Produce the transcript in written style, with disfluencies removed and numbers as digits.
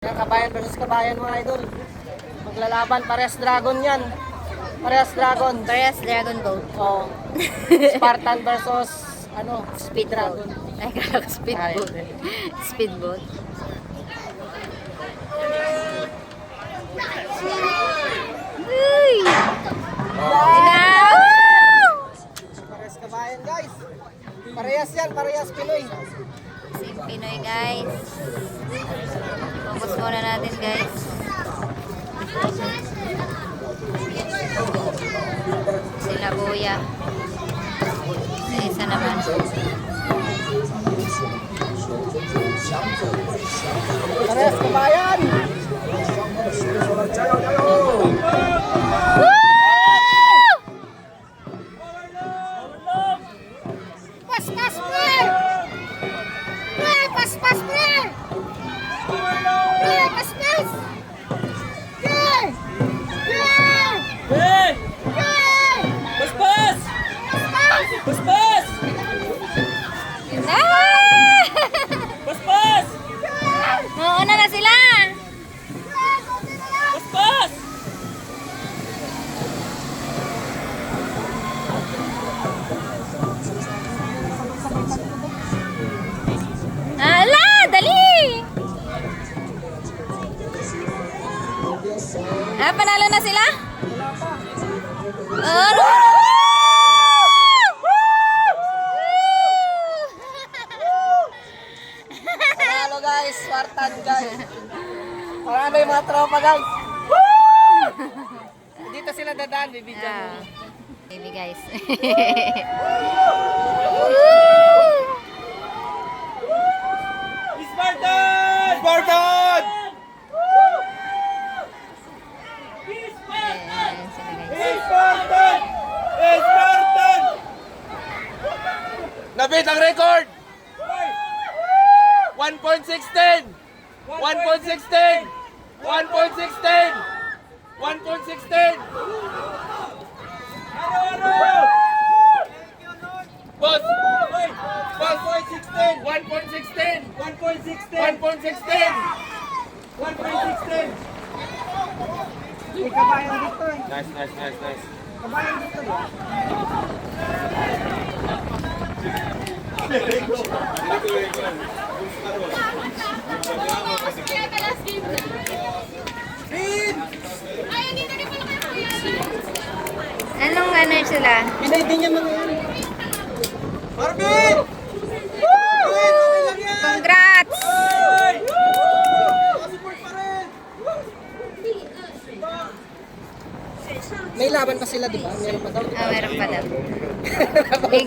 Yan, kabayan versus kabayan mga idol. Maglalaban, parehas dragon yan. Parehas dragon. Parehas dragon boat. Oh. Spartan versus Speed dragon. boat. Ay, kala ko speedboat. Speedboat. Uy! Parehas kabayan guys. Parehas yan, parehas Pinoy. Same Pinoy guys. Focus muna natin guys. Sila kuya. Sa isa naman. Parehas kabayan. Pas-pas pre! Pre, pas-pas pre! Pre, pas-pas! Pre! Pre! Hey! Pre! Paspas! Pas-pas! Paspas! Ah! Paspas! Mauna na sila! Paspas! Ala! Dali! Ah, panalo na sila? Oh, Hello guys, Spartan guys. Marami yung mga tropa guys. Dito sila dadaan, bibidyan Ah, mo. baby guys. Spartan! Spartan! Ayan sila guys. Spartan! Spartan! Nabit ang record! 1.16! 1.16! 1.16! 1.16! Boss! Boss! 1.16! 1.16! 1.16! 1.16! May kabayan dito eh. Nice. Kabayan dito eh. Anong ano sila? Pinay din yung mga yan. Marvin! Congrats! May laban pa sila, di ba? Meron pa daw. Ah, meron pa daw.